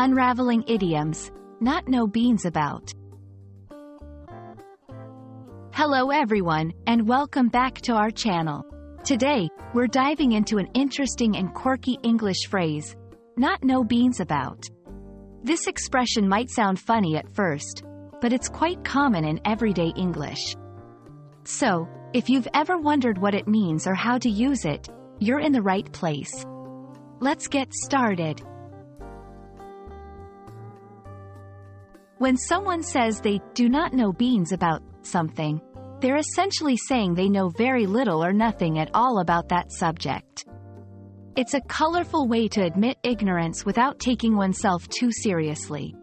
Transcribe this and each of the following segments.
Unraveling Idioms, Not Know Beans About. Hello everyone, and welcome back to our channel. Today, we're diving into an interesting and quirky English phrase, not know beans about. This expression might sound funny at first, but it's quite common in everyday English. So, if you've ever wondered what it means or how to use it, you're in the right place. Let's get started. When someone says they do not know beans about something, they're essentially saying they know very little or nothing at all about that subject. It's a colorful way to admit ignorance without taking oneself too seriously.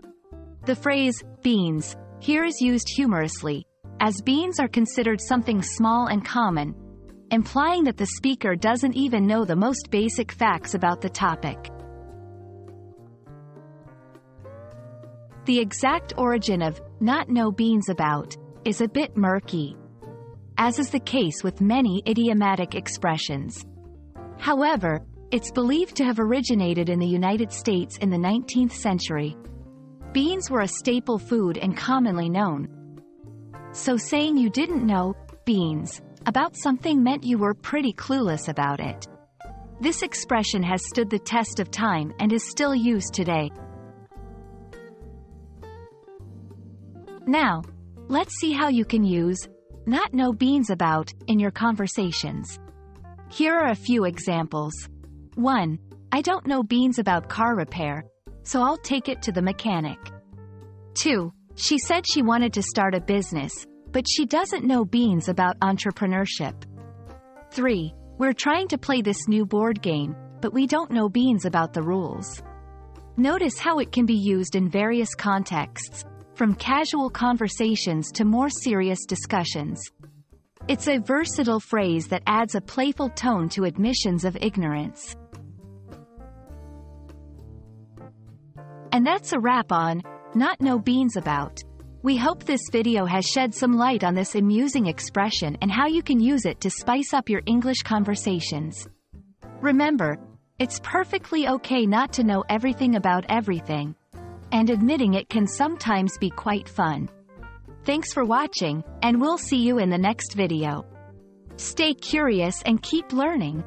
The phrase, beans, here is used humorously, as beans are considered something small and common, implying that the speaker doesn't even know the most basic facts about the topic. The exact origin of not know beans about is a bit murky, as is the case with many idiomatic expressions. However, it's believed to have originated in the United States in the 19th century. Beans were a staple food and commonly known. So saying you didn't know beans about something meant you were pretty clueless about it. This expression has stood the test of time and is still used today. Now, let's see how you can use not know beans about in your conversations. Here are a few examples. 1. I don't know beans about car repair, so I'll take it to the mechanic. 2. She said she wanted to start a business, but she doesn't know beans about entrepreneurship. 3. We're trying to play this new board game, but we don't know beans about the rules. Notice how it can be used in various contexts, from casual conversations to more serious discussions. It's a versatile phrase that adds a playful tone to admissions of ignorance. And that's a wrap on not know beans about. We hope this video has shed some light on this amusing expression and how you can use it to spice up your English conversations. Remember, it's perfectly okay not to know everything about everything, and admitting it can sometimes be quite fun. Thanks for watching, and we'll see you in the next video. Stay curious and keep learning.